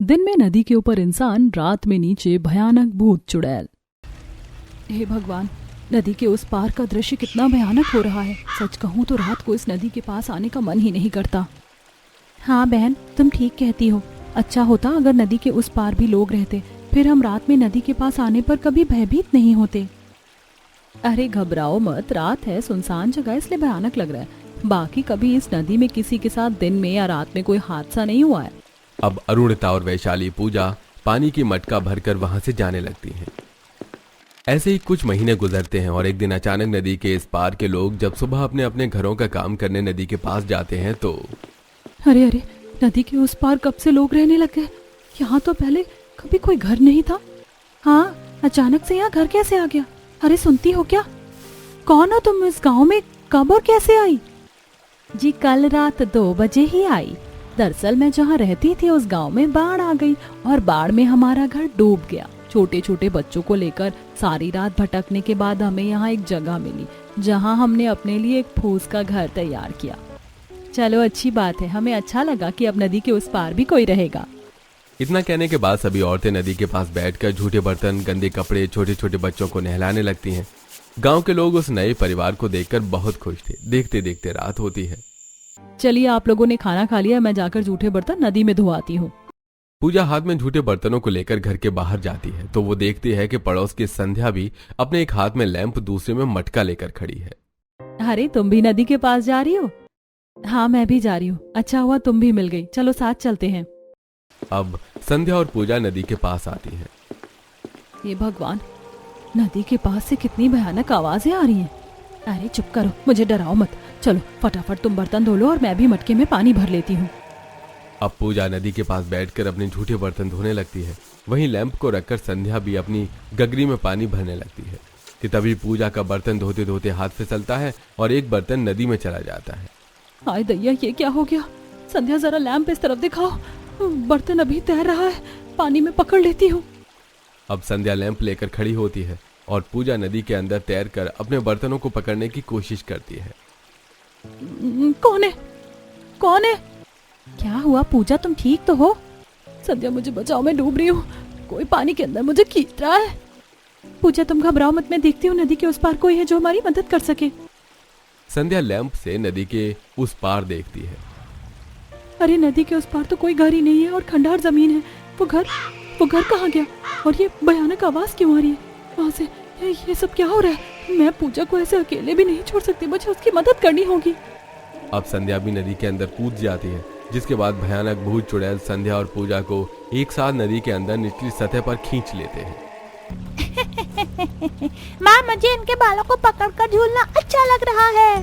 दिन में नदी के ऊपर इंसान, रात में नीचे भयानक भूत चुड़ैल। हे भगवान, नदी के उस पार का दृश्य कितना भयानक हो रहा है। सच कहूँ तो रात को इस नदी के पास आने का मन ही नहीं करता। हाँ बहन, तुम ठीक कहती हो। अच्छा होता अगर नदी के उस पार भी लोग रहते, फिर हम रात में नदी के पास आने पर कभी भयभीत नहीं होते। अरे घबराओ मत, रात है, सुनसान जगह, इसलिए भयानक लग रहा है। बाकी कभी इस नदी में किसी के साथ दिन में या रात में कोई हादसा नहीं हुआ है। अब अरुणिता और वैशाली पूजा पानी की मटका भरकर वहां से जाने लगती हैं। ऐसे ही कुछ महीने गुजरते हैं और एक दिन अचानक नदी के इस पार के लोग जब सुबह अपने अपने घरों का काम करने नदी के पास जाते हैं तो अरे अरे, नदी के उस पार कब से लोग रहने लग गए? यहाँ तो पहले कभी कोई घर नहीं था। हाँ, अचानक से यहाँ घर कैसे आ गया? अरे सुनती हो क्या? कौन हो तुम? इस गांव में कब और कैसे आई? जी कल रात 2 बजे ही आई। दरअसल मैं जहाँ रहती थी उस गांव में बाढ़ आ गई और बाढ़ में हमारा घर डूब गया। छोटे छोटे बच्चों को लेकर सारी रात भटकने के बाद हमें यहाँ एक जगह मिली जहाँ हमने अपने लिए एक फूस का घर तैयार किया। चलो अच्छी बात है, हमें अच्छा लगा कि अब नदी के उस पार भी कोई रहेगा। इतना कहने के बाद सभी औरतें नदी के पास बैठकर झूठे बर्तन, गंदे कपड़े, छोटे छोटे बच्चों को नहलाने लगती हैं। गांव के लोग उस नए परिवार को देखकर बहुत खुश थे। देखते देखते रात होती है। चलिए, आप लोगों ने खाना खा लिया, मैं जाकर झूठे बर्तन नदी में धोआती हूँ। पूजा हाथ में झूठे बर्तनों को लेकर घर के बाहर जाती है तो वो देखती है कि पड़ोस की संध्या भी अपने एक हाथ में लैंप, दूसरे में मटका लेकर खड़ी है। अरे तुम भी नदी के पास जा रही हो? हाँ मैं भी जा रही हूँ। अच्छा हुआ तुम भी मिल गई, चलो साथ चलते हैं। अब संध्या और पूजा नदी के पास आती हैं। ये भगवान, नदी के पास से कितनी भयानक आवाजें आ रही हैं। अरे चुप करो, मुझे डराओ मत। चलो फटाफट तुम बर्तन धो लो और मैं भी मटके में पानी भर लेती हूँ। अब पूजा नदी के पास बैठकर अपने झूठे बर्तन धोने लगती है। वहीं लैंप को रखकर संध्या भी अपनी गगरी में पानी भरने लगती है कि तभी पूजा का बर्तन धोते धोते हाथ फिसलता है और एक बर्तन नदी में चला जाता है। हाय दैया, ये क्या हो गया? संध्या जरा लैंप इस तरफ दिखाओ, बर्तन अभी तैर रहा है, पानी में पकड़ लेती हूँ। अब संध्या लैंप लेकर खड़ी होती है और पूजा नदी के अंदर तैरकर अपने बर्तनों को पकड़ने की कोशिश करती है। कौन है? कौन है? क्या हुआ पूजा, तुम ठीक तो हो? संध्या मुझे बचाओ, मैं डूब रही हूँ, कोई पानी के अंदर मुझे खींच रहा है। पूजा तुम घबराओ मत, मैं देखती हूँ नदी के उस पार कोई है जो हमारी मदद कर सके। संध्या लैंप से नदी के उस पार देखती है। अरे नदी के उस पार तो कोई घर ही नहीं है और खंडहर जमीन है। वो घर कहाँ गया? और ये भयानक आवाज क्यों आ रही है वहां से? ये सब क्या हो रहा है? मैं पूजा को ऐसे अकेले भी नहीं छोड़ सकती, मुझे उसकी मदद करनी होगी। अब संध्या भी नदी के अंदर कूद जाती है, जिसके बाद भयानक भूत चुड़ैल संध्या और पूजा को एक साथ नदी के अंदर निचली सतह पर खींच लेते हैं। माँ, मुझे इनके बालों को पकड़कर झूलना अच्छा लग रहा है।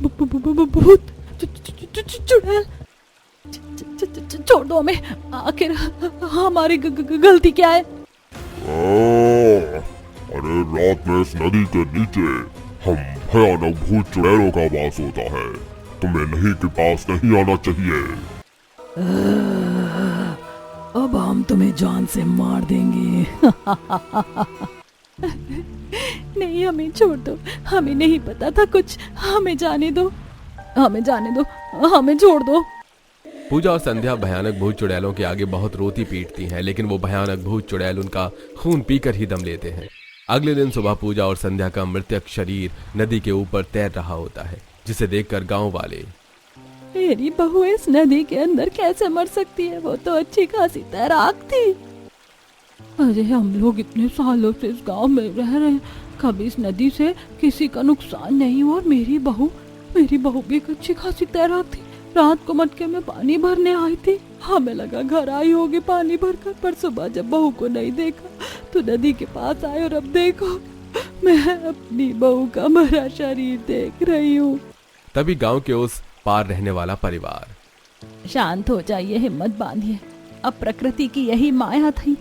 भूत चुड़ैल, छोड़ दो हमें, आखिर हमारी गलती क्या है? अरे रात में इस नदी के नीचे हम भयानक भूत चुड़ैलों का वास होता है। तुम्हें नदी के पास नहीं आना चाहिए। अब हम तुम्हें जान से मार देंगे। नहीं, हमें छोड़ दो, हमें नहीं पता था कुछ, हमें जाने दो, हमें जाने दो, हमें छोड़ दो। पूजा और संध्या भयानक भूत चुड़ैलों के आगे बहुत रोती पीटती हैं, लेकिन वो भयानक भूत चुड़ैल उनका खून पीकर ही दम लेते हैं। अगले दिन सुबह पूजा और संध्या का मृतक शरीर नदी के ऊपर तैर रहा होता है, जिसे देखकर गांव वाले, मेरी बहू इस नदी के अंदर कैसे मर सकती है? वो तो अच्छी खासी तैराक थी। अरे हम लोग इतने सालों से इस गांव में रह रहे हैं, कभी इस नदी से किसी का नुकसान नहीं हुआ। और मेरी बहू भी एक अच्छी खासी तैराक थी। रात को मटके में पानी भरने आई थी, हमें लगा घर आई होगी पानी भरकर, पर सुबह जब बहू को नहीं देखा तो नदी के पास आए और अब देखो मैं अपनी बहू का मरा शरीर देख रही हूँ। तभी गांव के उस पार रहने वाला परिवार, शांत हो जाइए, हिम्मत बांधिए, अब प्रकृति की यही माया थी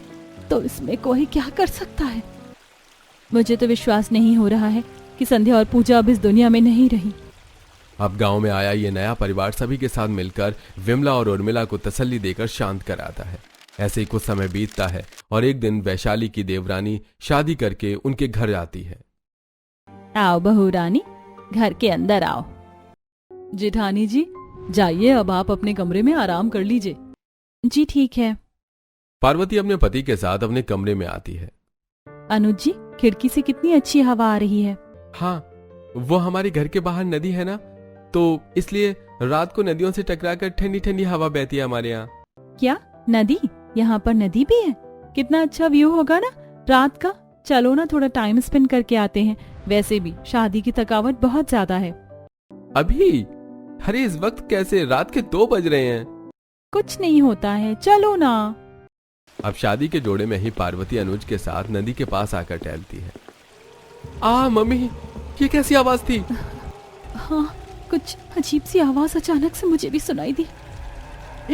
तो इसमें कोई क्या कर सकता है। मुझे तो विश्वास नहीं हो रहा है कि संध्या और पूजा अब इस दुनिया में नहीं रही। अब गांव में आया ये नया परिवार सभी के साथ मिलकर विमला और उर्मिला को तसल्ली देकर शांत कराता है। ऐसे ही कुछ समय बीतता है और एक दिन वैशाली की देवरानी शादी करके उनके घर आती है। आओ बहू रानी, घर के अंदर आओ। जेठानी जी, जाइए अब आप अपने कमरे में आराम कर लीजिए। जी ठीक है। पार्वती अपने पति के साथ अपने कमरे में आती है। अनुज जी, खिड़की से कितनी अच्छी हवा आ रही है। हाँ, वो हमारे घर के बाहर नदी है ना, तो इसलिए रात को नदियों से टकराकर ठंडी ठंडी हवा बहती है हमारे यहाँ। क्या नदी? यहाँ पर नदी भी है? कितना अच्छा व्यू होगा ना रात का। चलो ना थोड़ा टाइम स्पेंड करके आते हैं। वैसे भी शादी की थकावट बहुत ज्यादा है। अभी? अरे इस वक्त कैसे? रात के 2 बज रहे हैं। कुछ नहीं होता है, चलो ना। अब शादी के जोड़े में ही पार्वती अनुज के साथ नदी के पास आकर टहलती है। मम्मी, ये कैसी आवाज थी? हाँ, कुछ अजीब सी आवाज अचानक से मुझे भी सुनाई दी।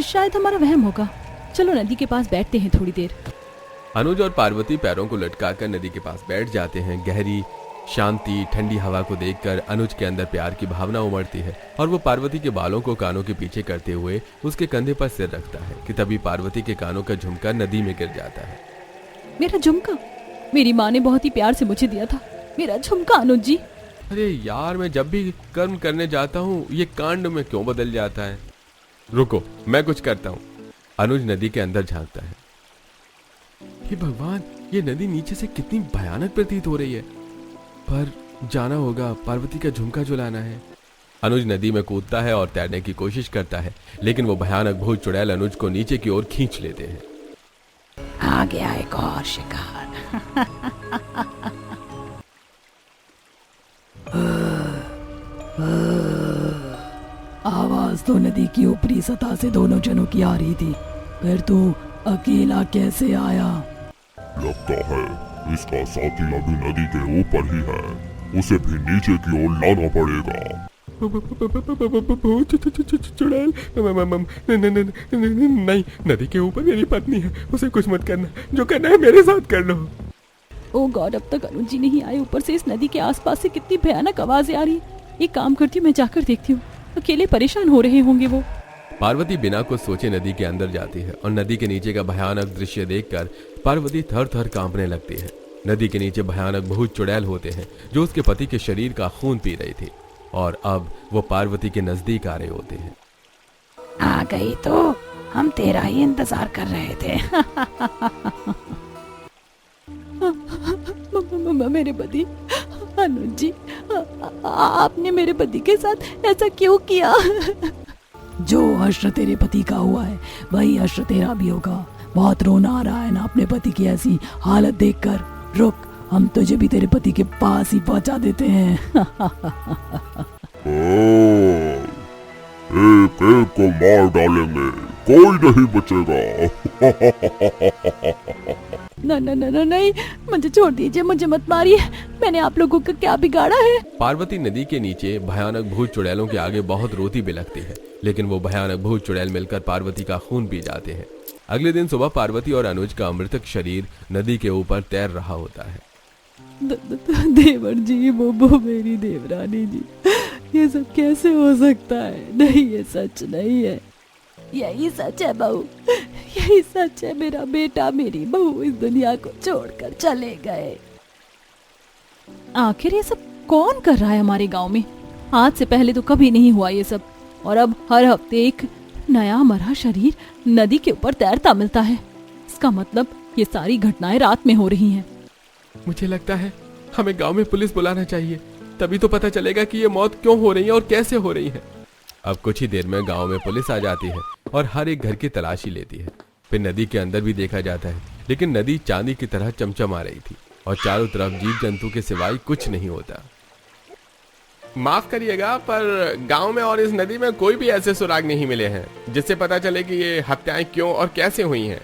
शायद हमारा वहम होगा। चलो नदी के पास बैठते हैं थोड़ी देर। अनुज और पार्वती पैरों को लटकाकर नदी के पास बैठ जाते हैं। गहरी शांति ठंडी हवा को देखकर अनुज के अंदर प्यार की भावना उमड़ती है और वो पार्वती के बालों को कानों के पीछे करते हुए उसके कंधे पर सिर रखता है कि तभी पार्वती के कानों का झुमका नदी में गिर जाता है। मेरा झुमका? मेरी माँ ने बहुत ही प्यार से मुझे दिया था। मेरा झुमका अनुज जी। अरे यार, मैं जब भी कर्म करने जाता हूँ ये कांड में क्यों बदल जाता है? रुको, मैं कुछ करता हूँ। अनुज नदी के अंदर झांकता है। हे भगवान, ये नदी नीचे से कितनी भयानक प्रतीत हो रही है। पर जाना होगा, पार्वती का झुमका झुलाना है। अनुज नदी में कूदता है और तैरने की कोशिश करता है, लेकिन वो भयानक भूत चुड़ैल अनुज को नीचे की ओर खींच लेते हैं। आ गया एक और शिकार। आवाज तो नदी की ऊपरी सतह से दोनों जनों की आ रही थी, फिर तू अकेला कैसे आया? लगता है इसका साथी अभी नदी के ऊपर ही है, उसे भी नीचे की ओर लाना पड़ेगा। चुड़ैल? नहीं, नदी के ऊपर मेरी पत्नी है, उसे कुछ मत करना। जो करना है मेरे साथ कर लो। ओ गॉड, अब तक अनुज जी नहीं आए। ऊपर से इस नदी के आसपास से कितनी भयानक आवाजें आ रही है। एक काम करती हूँ, मैं जाकर देखती हूँ। अकेले परेशान हो रहे होंगे वो। पार्वती बिना कुछ सोचे नदी के अंदर जाती है और नदी के नीचे का भयानक दृश्य देखकर पार्वती थर थर कांपने लगती है। नदी के नीचे भयानक भूत चुड़ैल होते हैं जो उसके पति के शरीर का खून पी रही थी और अब वो पार्वती के नजदीक आ रहे होते हैं। आ गई तो? हम तेरा ही इंतजार कर रहे थे। मेरे पति अनुज जी, आपने मेरे पति के साथ ऐसा क्यों किया? जो हश्र तेरे पति का हुआ है वही हश्र तेरा भी होगा। बहुत रोना आ रहा है ना अपने पति की ऐसी हालत देखकर। रुक, हम तुझे भी तेरे पति के पास ही पहुंचा देते हैं। एक एक को मार डालेंगे, कोई नहीं बचेगा। ना ना ना ना नहीं, मुझे छोड़ दीजिए, मुझे मत मारिए। मैंने आप लोगों का क्या बिगाड़ा है? पार्वती नदी के नीचे भयानक भूत चुड़ैलों के आगे बहुत रोती बिलखती है, लेकिन वो भयानक भूत चुड़ैल मिलकर पार्वती का खून पी जाते हैं। अगले दिन सुबह पार्वती और अनुज का मृतक शरीर नदी के ऊपर तैर रहा होता है। देवर जी, वो मेरी देवरानी जी, ये सब कैसे हो सकता है? नहीं, ये सच नहीं है। यही सच है बहू, यही सच है। मेरा बेटा मेरी बहू इस दुनिया को छोड़कर चले गए। आखिर ये सब कौन कर रहा है हमारे गांव में? आज से पहले तो कभी नहीं हुआ ये सब, और अब हर हफ्ते एक नया मरा शरीर नदी के ऊपर तैरता मिलता है। इसका मतलब ये सारी घटनाएं रात में हो रही हैं। मुझे लगता है हमें गांव में पुलिस बुलाना चाहिए, तभी तो पता चलेगा कि ये मौत क्यों हो रही है और कैसे हो रही है। अब कुछ ही देर में गांव में पुलिस आ जाती है और हर एक घर की तलाशी लेती है। फिर नदी के अंदर भी देखा जाता है, लेकिन नदी चांदी की तरह चमचमा रही थी और चारों तरफ जीव जंतु के सिवाय कुछ नहीं होता। माफ करिएगा, पर गांव में और इस नदी में कोई भी ऐसे सुराग नहीं मिले हैं जिससे पता चले कि ये हत्याएं क्यों और कैसे हुई हैं।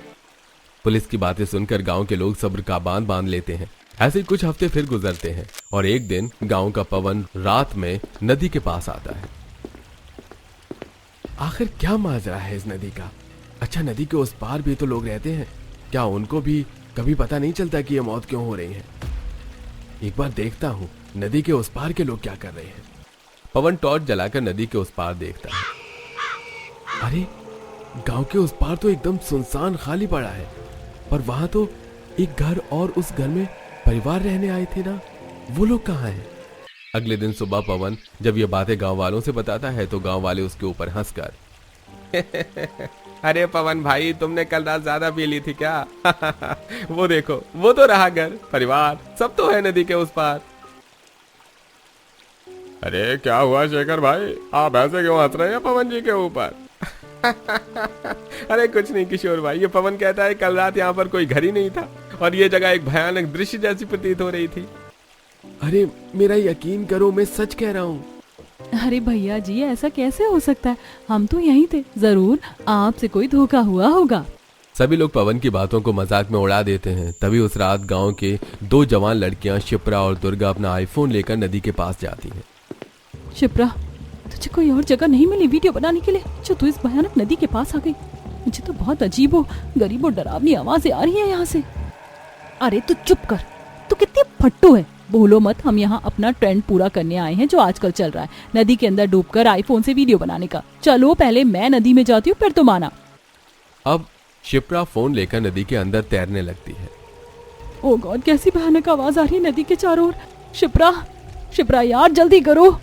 पुलिस की बातें सुनकर गांव के लोग सब्र का बांध बांध लेते हैं। ऐसे कुछ हफ्ते फिर गुजरते हैं और एक दिन गांव का पवन रात में नदी के पास आता है। आखिर क्या माजरा है इस नदी का? अच्छा, नदी के उस पार भी तो लोग रहते हैं, क्या उनको भी कभी पता नहीं चलता कि ये मौत क्यों हो रही है? एक बार देखता हूँ नदी के उस पार के लोग क्या कर रहे हैं। पवन टॉर्च जलाकर नदी के उस पार देखता है। अरे, गांव के उस पार तो एकदम सुनसान खाली पड़ा है, पर वहां तो एक घर और उस घर में परिवार रहने आए थे ना, वो लोग कहाँ हैं? अगले दिन सुबह पवन जब ये बातें गांव वालों से बताता है तो गांव वाले उसके ऊपर हंसकर अरे पवन भाई, तुमने कल रात ज्यादा पी ली थी क्या? वो देखो, वो तो रहा घर, परिवार, सब तो है नदी के उस पार। अरे क्या हुआ शेखर भाई, आप ऐसे क्यों हंस रहे हैं पवन जी के ऊपर? अरे कुछ नहीं किशोर भाई, ये पवन कहता है कल रात यहाँ पर कोई घर ही नहीं था और ये जगह एक भयानक दृश्य जैसी प्रतीत हो रही थी। अरे मेरा यकीन करो, मैं सच कह रहा हूँ। अरे भैया जी, ऐसा कैसे हो सकता है? हम तो यहीं थे, जरूर आपसे कोई धोखा हुआ होगा। सभी लोग पवन की बातों को मजाक में उड़ा देते हैं। तभी उस रात गांव के दो जवान लड़कियां शिप्रा और दुर्गा अपना आईफोन लेकर नदी के पास जाती हैं। शिप्रा, तुझे कोई और जगह नहीं मिली वीडियो बनाने के लिए जो तू इस भयानक नदी के पास आ गई? मुझे तो बहुत अजीबो गरीबो डरावनी आवाजें आ रही है यहाँ से। अरे तू चुप कर, तू कितनी फट्टू है। बोलो मत, हम यहाँ अपना ट्रेंड पूरा करने आए हैं जो आजकल चल रहा है, नदी के अंदर डूबकर आईफोन से वीडियो बनाने का। चलो पहले मैं नदी में जाती हूँ, फिर तुम आना। अब शिप्रा फोन लेकर नदी के अंदर तैरने लगती है। ओ गॉड, कैसी भयानक आवाज आ रही है नदी के चारों ओर। शिप्रा, शिप्रा यार जल्दी करो।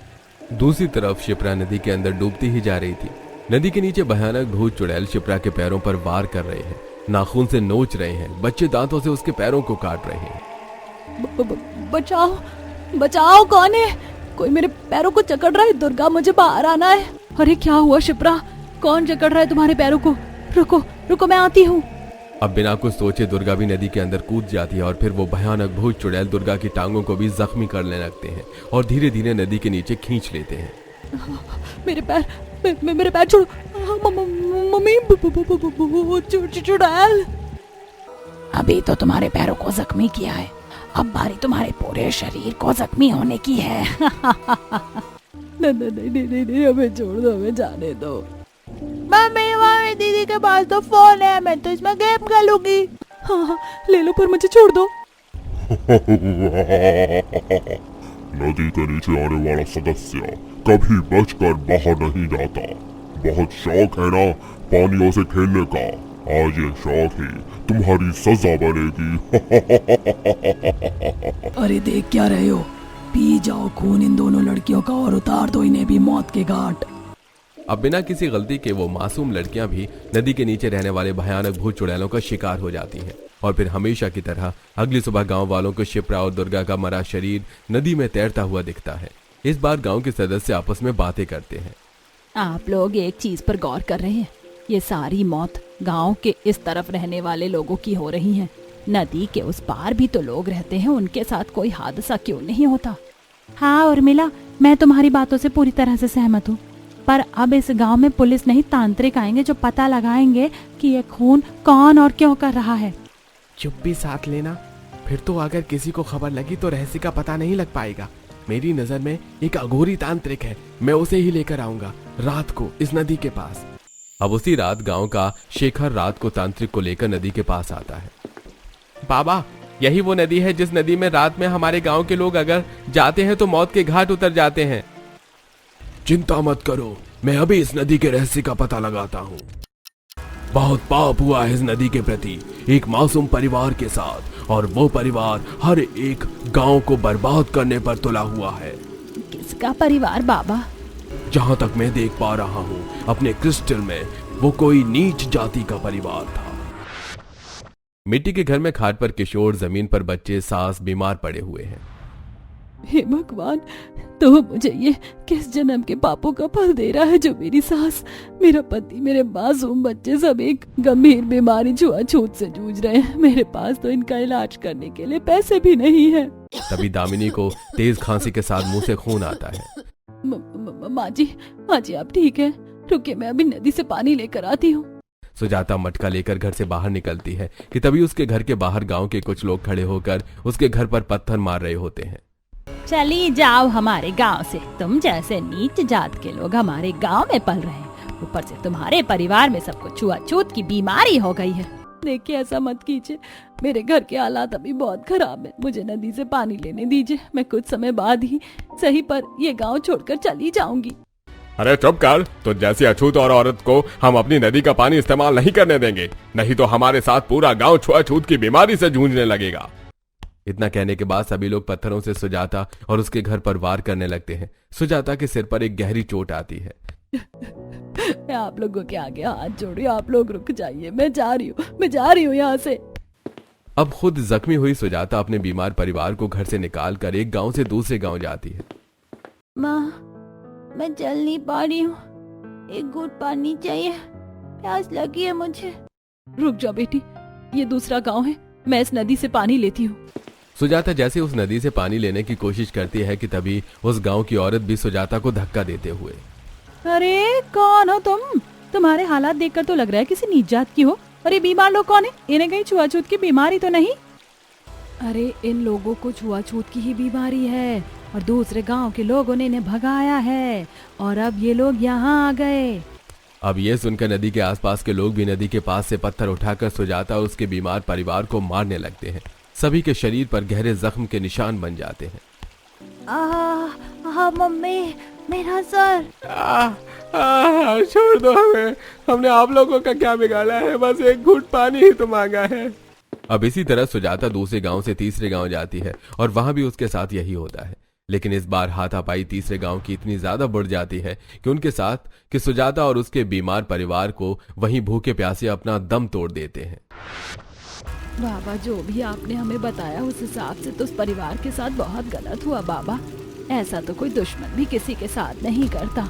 दूसरी तरफ शिप्रा नदी के अंदर डूबती ही जा रही थी। नदी के नीचे भयानक भूत चुड़ैल शिप्रा के पैरों पर वार कर रहे हैं, नाखून से नोच रहे हैं, बच्चे दांतों से उसके पैरों को काट रहे हैं। बचाओ, बचाओ, कौन है? कोई मेरे पैरों को जकड़ रहा है। दुर्गा, मुझे बाहर आना है। अरे क्या हुआ शिप्रा, कौन जकड़ रहा है तुम्हारे पैरों को? रुको रुको, मैं आती हूँ। अब बिना कुछ सोचे दुर्गा भी नदी के अंदर कूद जाती है और फिर वो भयानक भूत चुड़ैल दुर्गा की टांगों को भी जख्मी करने लगते हैं और धीरे धीरे नदी के नीचे खींच लेते हैं। मेरे पैर, मेरे पैर छोड़ो मम्मी। चुड़ैल, अभी तो तुम्हारे पैरों को जख्मी किया है, अब बारी तुम्हारे पूरे शरीर को जख्मी होने की है। नहीं, हमें छोड़ दो, हमें जाने दो। मम्मी मम्मी, दीदी के पास तो फोन है, मैं तो इसमें गेम खेलूंगी। हाँ, ले लो, पर मुझे छोड़ दो। नदी के नीचे आने वाला सदस्य कभी बचकर बाहर नहीं जाता। बहुत शौक है ना पानियों से खेलने का, आज ये शौक ही तुम्हारी सजा बनेगी। अरे देख क्या रहे हो, पी जाओ खून इन दोनों लड़कियों का और उतार दो इन्हें भी मौत के घाट। अब बिना किसी गलती के वो मासूम लड़कियां भी नदी के नीचे रहने वाले भयानक भूत चुड़ैलों का शिकार हो जाती हैं और फिर हमेशा की तरह अगली सुबह गांव वालों को शिप्रा और दुर्गा का मरा शरीर नदी में तैरता हुआ दिखता है। इस बार गांव के सदस्य आपस में बातें करते हैं। आप लोग एक चीज पर गौर कर रहे हैं, ये सारी मौत गांव के इस तरफ रहने वाले लोगों की हो रही है। नदी के उस पार भी तो लोग रहते हैं, उनके साथ कोई हादसा क्यों नहीं होता? हाँ उर्मिला, मैं तुम्हारी बातों से पूरी तरह से सहमत हूँ, पर अब इस गांव में पुलिस नहीं तांत्रिक आएंगे जो पता लगाएंगे कि ये खून कौन और क्यों कर रहा है। चुप भी साथ लेना, फिर तो अगर किसी को खबर लगी तो रहस्य का पता नहीं लग पाएगा। मेरी नजर में एक अघोरी तांत्रिक है, मैं उसे ही लेकर आऊंगा रात को इस नदी के पास। अब उसी रात गांव का शेखर रात को तांत्रिक को लेकर नदी के पास आता है। बाबा, यही वो नदी है जिस नदी में रात में हमारे गांव के लोग अगर जाते हैं तो मौत के घाट उतर जाते हैं। चिंता मत करो, मैं अभी इस नदी के रहस्य का पता लगाता हूँ। बहुत पाप हुआ है इस नदी के प्रति, एक मासूम परिवार के साथ, और वो परिवार हर एक गांव को बर्बाद करने पर तुला हुआ है। किसका परिवार बाबा? जहाँ तक मैं देख पा रहा हूँ अपने क्रिस्टल में, वो कोई नीच जाति का परिवार था। मिट्टी के घर में खाट पर किशोर, जमीन पर बच्चे, सास बीमार पड़े हुए हैं। हे भगवान, तो मुझे ये किस जन्म के पापों का फल दे रहा है जो मेरी सास, मेरा पति, मेरे मासूम बच्चे सब एक गंभीर बीमारी छुआछूत से जूझ रहे हैं। मेरे पास तो इनका इलाज करने के लिए पैसे भी नहीं है। तभी दामिनी को तेज खांसी के साथ मुंह से खून आता है। माँ जी आप ठीक है? रुकिए, मैं अभी नदी से पानी लेकर आती हूँ। सुजाता मटका लेकर घर से बाहर निकलती है कि तभी उसके घर के बाहर गांव के कुछ लोग खड़े होकर उसके घर पर पत्थर मार रहे होते हैं। चली जाओ हमारे गांव से, तुम जैसे नीच जात के लोग हमारे गांव में पल रहे हैं, ऊपर से तुम्हारे परिवार में सबको छुआछूत की बीमारी हो गई है। देखिए ऐसा मत कीजिए, मेरे घर के हालात अभी बहुत खराब है, मुझे नदी से पानी लेने दीजिए, मैं कुछ समय बाद ही सही पर ये गांव छोड़कर चली जाऊंगी। अरे चुप कर, तो जैसी अछूत और औरत को हम अपनी नदी का पानी इस्तेमाल नहीं करने देंगे, नहीं तो हमारे साथ पूरा गांव छुआछूत की बीमारी से जूझने लगेगा। इतना कहने के बाद सभी लोग पत्थरों से सुजाता और उसके घर पर वार करने लगते हैं। सुजाता के सिर पर एक गहरी चोट आती है। मैं आप लोगों के आगे हाथ जोड़ी, आप लोग रुक जाइए, मैं जा रही हूँ यहाँ से। अब खुद जख्मी हुई सुजाता अपने बीमार परिवार को घर से निकालकर एक गांव से दूसरे गांव जाती है। माँ, मैं चल नहीं पा रही हूँ, एक घूंट पानी चाहिए, प्यास लगी है मुझे। रुक जाओ बेटी, ये दूसरा गांव है, मैं इस नदी से पानी लेती हूँ। सुजाता जैसे उस नदी से पानी लेने की कोशिश करती है कि तभी उस गांव की औरत भी सुजाता को धक्का देते हुए। अरे कौन हो तुम? तुम्हारे हालात देखकर तो लग रहा है किसी नीच जात की हो। और ये बीमार लोग कौन है? इन्हें कहीं छुआछूत की बीमारी तो नहीं? अरे इन लोगों को छुआछूत की ही बीमारी है और दूसरे गांव के लोगों ने इन्हें भगाया है और अब ये लोग यहाँ आ गए। अब ये सुनकर नदी के आसपास के लोग भी नदी के पास से पत्थर उठाकर सुजाता और उसके बीमार परिवार को मारने लगते हैं। सभी के शरीर पर गहरे जख्म के निशान बन जाते हैं। मम्मी, मेरा सर। छोड़ दो हमें, हमने आप लोगों का क्या बिगाड़ा है, बस एक घूंट पानी ही तो मांगा है। अब इसी तरह सुजाता दूसरे गांव से तीसरे गांव जाती है और वहां भी उसके साथ यही होता है। लेकिन इस बार हाथापाई तीसरे गांव की इतनी ज्यादा बढ़ जाती है कि उनके साथ कि सुजाता और उसके बीमार परिवार को वहीं भूखे प्यासे अपना दम तोड़ देते हैं। बाबा, जो भी आपने हमें बताया उस हिसाब से तो उस परिवार के साथ बहुत गलत हुआ बाबा। ऐसा तो कोई दुश्मन भी किसी के साथ नहीं करता।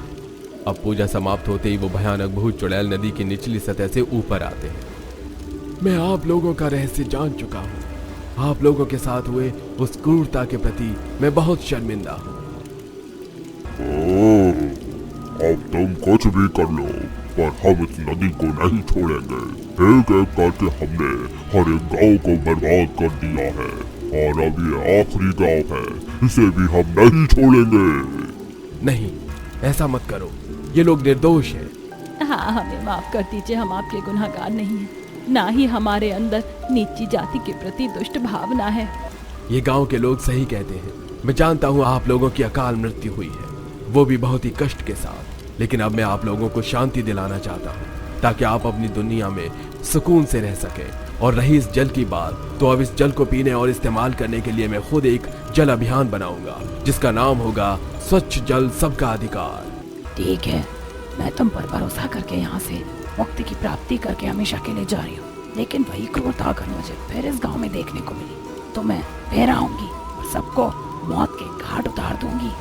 अब पूजा समाप्त होते ही वो भयानक भूत चुड़ैल नदी की निचली सतह से ऊपर आते हैं। मैं आप लोगों का रहस्य जान चुका हूँ। आप लोगों के साथ हुए उस क्रूरता के प्रति मैं बहुत शर्मिंदा हूँ। अब तुम कुछ भी कर लो, पर हम इस नदी को नहीं छोड़ेंगे। एक एक करके हमने हर एक गांव को बर्बाद कर दिया है और अब ये आखिरी गांव है, इसे भी हम नहीं छोड़ेंगे। नहीं, ऐसा मत करो, ये लोग निर्दोष हैं। हाँ, हमें माफ कर दीजिए, हम आपके गुनहगार नहीं हैं, ना ही हमारे अंदर नीची जाति के प्रति दुष्ट भावना है। ये गांव के लोग सही कहते हैं। मैं जानता हूँ आप लोगों की अकाल मृत्यु हुई है, वो भी बहुत ही कष्ट के साथ। लेकिन अब मैं आप लोगों को शांति दिलाना चाहता हूँ ताकि आप अपनी दुनिया में सुकून से रह सकें। और रही इस जल की बात, तो अब इस जल को पीने और इस्तेमाल करने के लिए मैं खुद एक जल अभियान बनाऊंगा जिसका नाम होगा स्वच्छ जल सबका अधिकार। ठीक है, मैं तुम पर भरोसा करके यहाँ से मुक्ति की प्राप्ति करके हमेशा के लिए जा रही हूँ, लेकिन वही क्रूरता अगर मुझे फिर इस गांव में देखने को मिली तो मैं फिर आऊंगी और सबको मौत के घाट उतार दूंगी।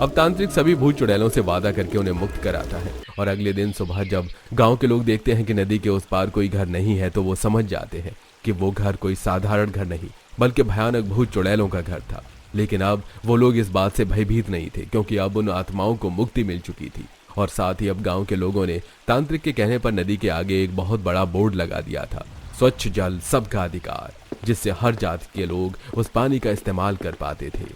अब तांत्रिक सभी भूत चुड़ैलों से वादा करके उन्हें मुक्त कराता है और अगले दिन सुबह जब गांव के लोग देखते हैं कि नदी के उस पार कोई घर नहीं है तो वो समझ जाते हैं कि वो घर कोई साधारण घर नहीं बल्कि भयानक भूत चुड़ैलों का घर था। लेकिन अब वो लोग इस बात से भयभीत नहीं थे क्योंकि अब उन आत्माओं को मुक्ति मिल चुकी थी। और साथ ही अब गांव के लोगों ने तांत्रिक के कहने पर नदी के आगे एक बहुत बड़ा बोर्ड लगा दिया था, स्वच्छ जल सबका अधिकार, जिससे हर जाति के लोग उस पानी का इस्तेमाल कर पाते थे।